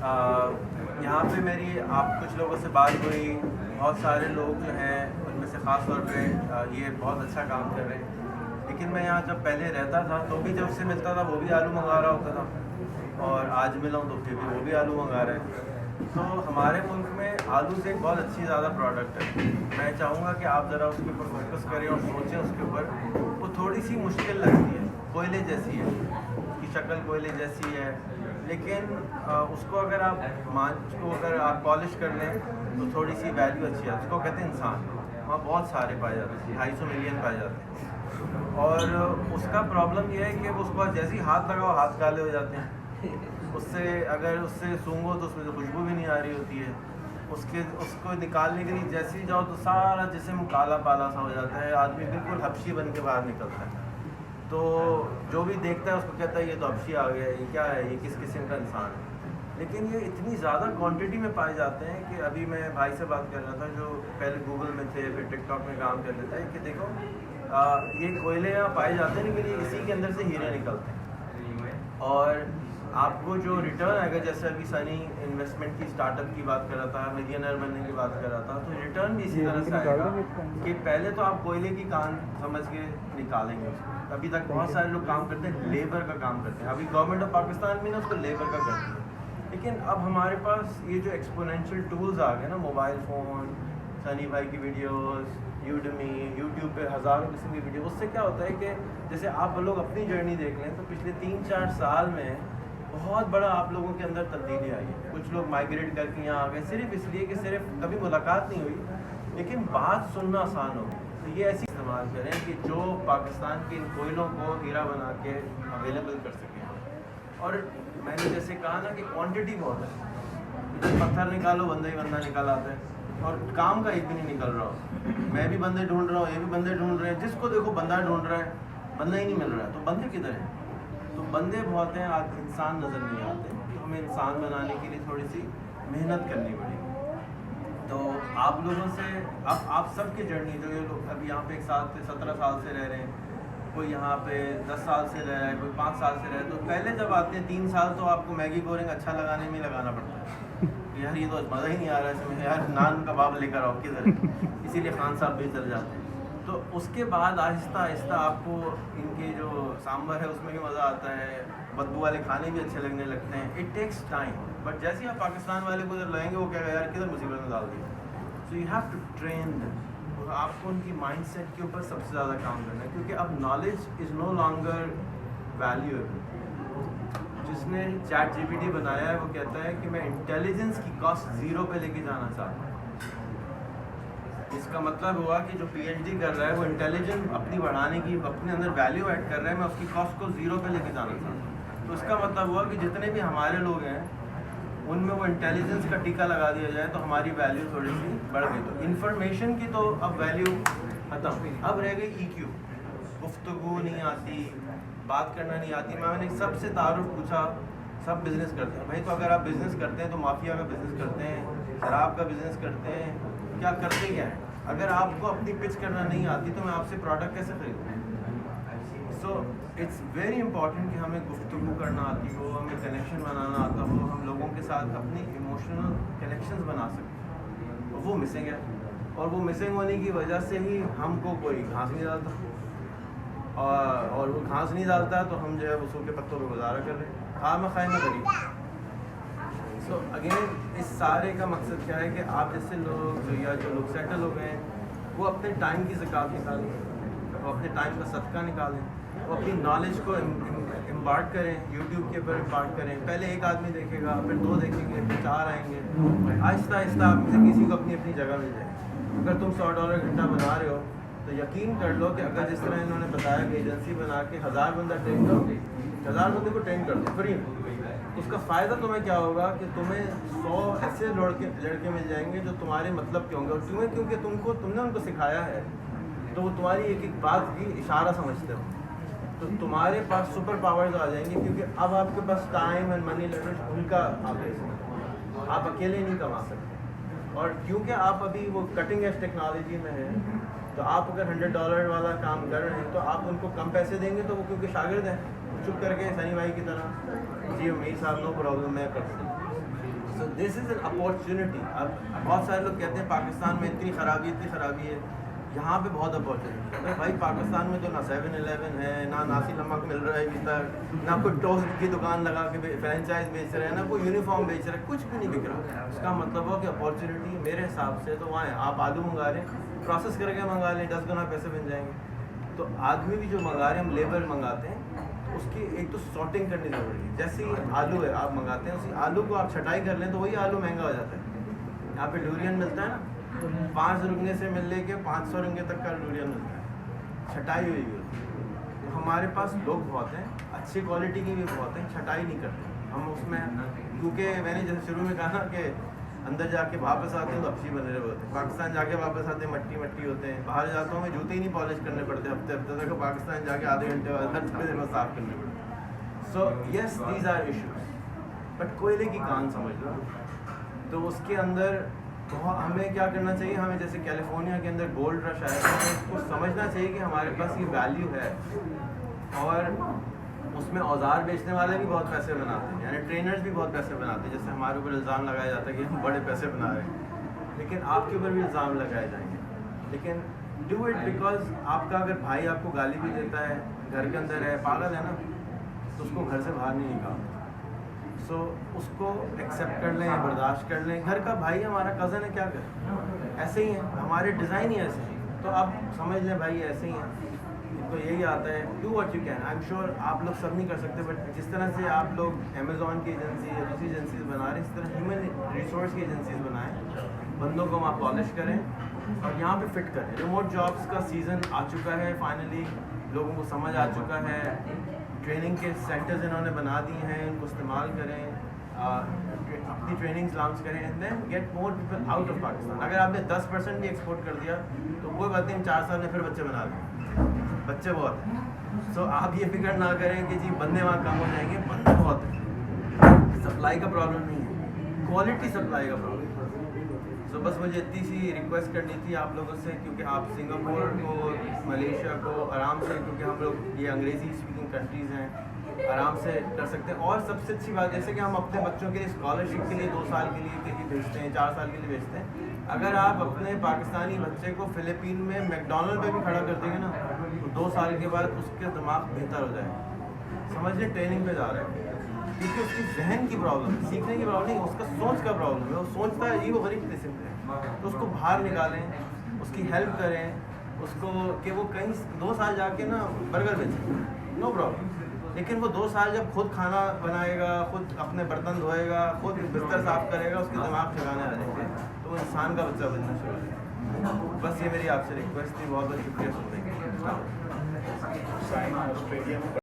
یہاں پہ میری آپ کچھ لوگوں سے بات ہوئی، بہت سارے لوگ جو ہیں ان میں سے خاص طور پہ یہ بہت اچھا کام کر رہے ہیں، لیکن میں یہاں جب پہلے رہتا تھا تو بھی جب سے ملتا تھا وہ بھی آلو منگا رہا ہوتا تھا، اور آج ملا ہوں تو پھر بھی وہ بھی آلو منگا رہے ہیں۔ تو ہمارے ملک میں آلو سے ایک بہت اچھی زیادہ پروڈکٹ ہے، میں چاہوں گا کہ آپ ذرا اس کے اوپر فوکس کریں اور سوچیں اس کے اوپر۔ وہ تھوڑی سی مشکل لگتی ہے، کوئلے جیسی ہے، اس کی شکل کوئلے جیسی ہے، لیکن اس کو اگر آپ پالش کر لیں تو تھوڑی سی ویلیو اچھی ہے۔ اس کو کہتے ہیں انسان، وہاں بہت سارے پائے جاتے ہیں، 250 ملین پائے جاتے ہیں، اور اس کا پرابلم یہ ہے کہ اس کو جیسے ہی ہاتھ لگاؤ ہاتھ کالے ہو جاتے ہیں۔ اگر اس سے سونگھو تو اس میں خوشبو بھی نہیں آ رہی ہوتی ہے، اس کو نکالنے کے لیے جیسے ہی جاؤ تو سارا جسم کالا پالا سا ہو جاتا ہے، آدمی بالکل حبشی بن کے باہر نکلتا ہے۔ تو جو بھی دیکھتا ہے اس کو کہتا ہے یہ تو حبشی آ گیا ہے، یہ کیا ہے، یہ کس قسم کا انسان ہے۔ لیکن یہ اتنی زیادہ کوانٹٹی میں پائے جاتے ہیں کہ ابھی میں بھائی سے بات کر رہا تھا جو پہلے گوگل میں تھے پھر ٹک ٹاک میں کام کر لیتے ہیں، کہ دیکھو یہ کوئلے یہاں پائے جاتے ہیں لیکن یہ اسی کے اندر سے ہیرے نکلتے ہیں، اور آپ کو جو ریٹرن آئے گا، جیسے ابھی سنی انویسٹمنٹ کی اسٹارٹ اپ کی بات کر رہا تھا، ملینئر بننے کی بات کر رہا تھا، تو ریٹرن بھی اسی طرح سے آئے گا کہ پہلے تو آپ کوئلے کی کان سمجھ کے نکالیں گے۔ ابھی تک بہت سارے لوگ کام کرتے ہیں، لیبر کا کام کرتے ہیں، ابھی گورنمنٹ آف پاکستان بھی نا اس کو لیبر کا کرتی ہے، لیکن اب ہمارے پاس یہ جو ایکسپونینشیل ٹولز آ گئے نا، موبائل فون، سنی بھائی کی ویڈیوز، یوڈمی، یوٹیوب پہ ہزاروں قسم کی ویڈیو، اس سے کیا ہوتا ہے کہ جیسے آپ لوگ اپنی جرنی دیکھ لیں تو پچھلے 3-4 سال میں بہت بڑا آپ لوگوں کے اندر تبدیلی آئی ہے۔ کچھ لوگ مائگریٹ کر کے یہاں آ گئے صرف اس لیے کہ صرف کبھی ملاقات نہیں ہوئی لیکن بات سننا آسان ہو گئی۔ تو یہ ایسی استعمال کریں کہ جو پاکستان کے ان کوئلوں کو ہیرا بنا کے اویلیبل کر سکیں، اور میں نے جیسے کہا نا کہ کوانٹٹی بہت ہے، ادھر پتھر نکالو بندہ ہی بندہ نکال آتا ہے، اور کام کا ایک بھی نہیں نکل رہا ہو۔ میں بھی بندے ڈھونڈ رہا ہوں، یہ بھی بندے ڈھونڈ رہے ہیں، جس کو دیکھو بندہ ڈھونڈ رہا ہے، بندہ ہی نہیں مل رہا ہے، تو بندے کدھر ہیں؟ تو بندے بہت ہیں، آج انسان نظر نہیں آتے، تو ہمیں انسان بنانے کے لیے تھوڑی سی محنت کرنی پڑے گی۔ تو آپ لوگوں سے آپ سب کی جرنی، جو یہ لوگ ابھی یہاں پہ 17 سال سے رہ رہے ہیں، کوئی یہاں پہ 10 سال سے رہ رہا ہے، کوئی 5 سال سے رہ رہا ہے، تو پہلے جب آتے ہیں 3 سال تو آپ کو میگی گورنگ اچھا لگانے میں لگانا پڑتا ہے، یار یہ تو مزہ ہی نہیں آ رہا ہے اس میں، یار نان کباب لے کر آؤ کدھر، اسی لیے خان صاحب بھی چل جاتے ہیں۔ تو اس کے بعد آہستہ آہستہ آپ کو ان کے جو سامبر ہے اس میں بھی مزہ آتا ہے، بدبو والے کھانے بھی اچھے لگنے لگتے ہیں۔ اٹ ٹیکس ٹائم، بٹ جیسے ہی آپ پاکستان والے کو ادھر لائیں گے وہ کہے گا یار کدھر مصیبت میں ڈال دیا۔ So you have to train them, آپ کو ان کی مائنڈ سیٹ کے اوپر سب سے زیادہ کام کرنا ہے، کیونکہ اب knowledge is no longer valuable. جس نے چیٹ جی پی ٹی بنایا ہے وہ کہتا ہے کہ میں انٹیلیجنس کی کاسٹ 0 پہ لے کے جانا چاہتا ہوں۔ اس کا مطلب ہوا کہ جو پی ایچ ڈی کر رہا ہے وہ انٹیلیجنس اپنی بڑھانے کی، اپنے اندر ویلیو ایڈ کر رہا ہے، میں اس کی کاسٹ کو 0 پہ لے کے جانا چاہتا ہوں۔ تو اس کا مطلب ہوا کہ جتنے بھی ہمارے لوگ ہیں ان میں وہ انٹیلیجنس کا ٹیکہ لگا دیا جائے تو ہماری ویلیو تھوڑی سی بڑھ گئی۔ تو انفارمیشن کی تو اب ویلیو ختم، اب رہ گئی ای کیو، گفتگو نہیں آتی، بات کرنا نہیں آتی۔ میں نے سب سے تعارف پوچھا، سب بزنس کرتے ہیں، بھائی تو اگر آپ بزنس کرتے ہیں تو مافیا کا بزنس کرتے ہیں، شراب کا بزنس کرتے ہیں، کیا کرتے کیا ہیں؟ اگر آپ کو اپنی پچ کرنا نہیں آتی تو میں آپ سے پروڈکٹ کیسے خریدوں؟ سو اٹس ویری امپورٹنٹ کہ ہمیں گفتگو کرنا آتی ہو، ہمیں کنیکشن بنانا آتا ہو، ہم لوگوں کے ساتھ اپنی ایموشنل کنیکشنز بنا سکیں، وہ مسنگ ہے، اور وہ مسنگ ہونے کی وجہ سے ہی ہم کو کوئی گھاس نہیں ڈالتا، اور وہ گھاس نہیں ڈالتا تو ہم جو ہے وصول کے پتوں پہ گزارا کر رہے ہیں، خواہ میں خواہ میں غریب۔ سو اگین اس سارے کا مقصد کیا ہے کہ آپ جیسے لوگ یا جو لوگ سیٹل ہو گئے ہیں وہ اپنے ٹائم کی زکوٰۃ نکالیں، وہ اپنے ٹائم کا صدقہ نکالیں، وہ اپنی نالج کو امپارٹ کریں، یوٹیوب کے اوپر امپارٹ کریں۔ پہلے ایک آدمی دیکھے گا، پھر 2 دیکھیں گے، پھر 4 آئیں گے، آہستہ آہستہ آپ میں سے کسی کو اپنی اپنی جگہ مل جائے گی۔ اگر تم $100 گھنٹہ بنا رہے ہو تو یقین کر لو کہ اگر جس طرح انہوں نے بتایا کہ ایجنسی بنا کے 1000 بندہ ٹرین کرو، 1000 بندے کو ٹرین کر دو فری میں، اس کا فائدہ تمہیں کیا ہوگا کہ تمہیں 100 ایسے لڑکے مل جائیں گے جو تمہارے مطلب کے ہوں گے، کیونکہ تم نے ان کو سکھایا ہے تو وہ تمہاری ایک ایک بات کی اشارہ سمجھتے ہو، تو تمہارے پاس سپر پاورز آ جائیں گے، کیونکہ اب آپ کے پاس ٹائم اینڈ منی لیورج ان کا آپ اکیلے نہیں کما سکتے، اور کیونکہ آپ ابھی وہ کٹنگ ایج ٹیکنالوجی میں ہیں تو آپ اگر $100 والا کام کر رہے ہیں تو آپ ان کو کم پیسے دیں گے تو وہ کیونکہ شاگرد ہیں چپ کر کے سنی بھائی کی طرح جی امیر صاحب نو پرابلم میں کر سکتا ہوں۔ سو دس از این اپارچونیٹی. اب بہت سارے لوگ کہتے ہیں پاکستان میں اتنی خرابی ہے. یہاں پہ بہت اپارچونیٹی ہے بھائی. پاکستان میں تو نہ 7-11 ہے, نہ ناسی نمک مل رہا ہے ابھی تک, نہ کوئی ٹوسٹ کی دکان لگا کے فرینچائز بیچ رہے ہیں, نہ کوئی یونیفارم بیچ رہا ہے, کچھ بھی نہیں بک رہا. اس کا مطلب ہو کہ اپارچونیٹی میرے حساب سے تو وہاں ہے. آپ آلو منگا رہے ہیں, پروسیس کر کے منگا لیں, 10 گنا پیسے بن جائیں گے. تو آدمی بھی جو منگا رہے ہیں, ہم لیبر منگاتے ہیں, اس کی ایک تو سارٹنگ کرنی ضروری ہے. جیسے ہی آلو ہے آپ منگاتے ہیں, اسی آلو کو آپ چھٹائی کر لیں تو وہی آلو مہنگا ہو جاتا ہے. یہاں پہ ڈورین ملتا ہے نا, 5 روپے سے مل لے کے 500 روپے تک کا ڈورین ملتا ہے, چھٹائی ہوئی بھی ہوتی ہے. ہمارے پاس لوگ بہت ہیں, اچھی کوالٹی کے بھی بہت ہیں, چھٹائی نہیں کرتے ہم اس میں. کیونکہ میں نے جیسے شروع میں کہا نا کہ اندر جا کے واپس آتے ہیں تو اچھی بنے رہے ہوتے ہیں, پاکستان جا کے واپس آتے ہیں مٹی ہوتے ہیں. باہر جاتا ہوں میں جوتے ہی نہیں پالش کرنے پڑتے ہفتے تک, پاکستان جا کے آدھے گھنٹے بعد صاف کرنے پڑتے. So yes these are issues. But کوئلے کی کان سمجھ لو تو اس کے اندر ہمیں کیا کرنا چاہیے. ہمیں جیسے کیلیفورنیا کے اندر گولڈ رش آیا تھا, اس کو سمجھنا چاہیے کہ ہمارے پاس یہ ویلیو ہے, اور اس میں اوزار بیچنے والے بھی بہت پیسے بناتے ہیں, یعنی ٹرینرز بھی بہت پیسے بناتے ہیں. جیسے ہمارے اوپر الزام لگایا جاتا ہے کہ ہم بڑے پیسے بنا رہے ہیں, لیکن آپ کے اوپر بھی الزام لگائے جائیں گے. لیکن ڈو اٹ بیکاز آپ کا اگر بھائی آپ کو گالی بھی دیتا ہے, گھر کے اندر ہے, پاگل ہے نا, تو اس کو گھر سے باہر نہیں نکالتا. سو اس کو ایکسیپٹ کر لیں, برداشت کر لیں. گھر کا بھائی ہمارا کزن ہے, کیا کریں, ایسے ہی ہیں ہمارے ڈیزائن ہی ایسے ہیں. تو آپ سمجھ لیں بھائی ایسے ہی ہیں, ان کو یہی آتا ہے. Do what you can. I am sure آپ لوگ سب نہیں کر سکتے, بٹ جس طرح سے آپ لوگ امیزون کی ایجنسی یا دوسری ایجنسیز بنا رہے ہیں, اس طرح ہیومن ریسورس کی ایجنسیز بنائیں, بندوں کو وہاں پالش کریں اور یہاں پہ فٹ کریں. ریموٹ جابس کا سیزن آ چکا ہے, فائنلی لوگوں کو سمجھ آ چکا ہے. ٹریننگ کے سینٹرز انہوں نے بنا دیے ہیں, ان کو استعمال کریں, اپنی ٹریننگز لانچ کریں, and then get more people out of Pakistan. اگر آپ نے 10% بھی ایکسپورٹ کر دیا تو کوئی بات نہیں, ہم 4 سال میں پھر بچے بنا دیں, بچے بہت ہیں. سو آپ یہ فکر نہ کریں کہ جی بندے وہاں کم ہو جائیں گے, بندے بہت ہیں. سپلائی کا پرابلم نہیں ہے, کوالٹی سپلائی کا پرابلم ہے. سو بس مجھے اتنی سی ریکویسٹ کرنی تھی آپ لوگوں سے, کیونکہ آپ سنگاپور کو, ملیشیا کو آرام سے, کیونکہ ہم لوگ یہ انگریزی اسپیکنگ کنٹریز ہیں, آرام سے کر سکتے ہیں. اور سب سے اچھی بات جیسے کہ ہم اپنے بچوں کے لیے اسکالرشپ کے لیے 2 سال کے لیے کہیں بھیجتے ہیں, 4 سال کے لیے بھیجتے ہیں. اگر آپ اپنے پاکستانی بچے کو فلپین میں میکڈونلڈ پہ بھی کھڑا کر دیں گے نا, تو 2 سال کے بعد اس کے دماغ بہتر ہو جائے گا. سمجھ لیں ٹریننگ پہ جا رہا ہے, کیونکہ اس کی ذہن کی پرابلم ہے, سیکھنے کی پرابلم نہیں, اس کا سوچ کا پرابلم ہے. وہ سوچتا ہے جی وہ غریب قسم ہے, تو اس کو باہر نکالیں, اس کی ہیلپ کریں, اس کو کہ وہ کہیں 2 سال جا کے نا برگر بیچے, نو پرابلم. لیکن وہ 2 سال جب خود کھانا بنائے گا, خود اپنے برتن دھوئے گا, خود بستر صاف کرے گا, اس کے دماغ ٹھکانے آ جائیں گے, تو وہ انسان کا بچہ بننا شروع ہو جائے گا. بس یہ میری آپ سے ریکویسٹ تھی. بہت بہت شکریہ سننے کے لیے.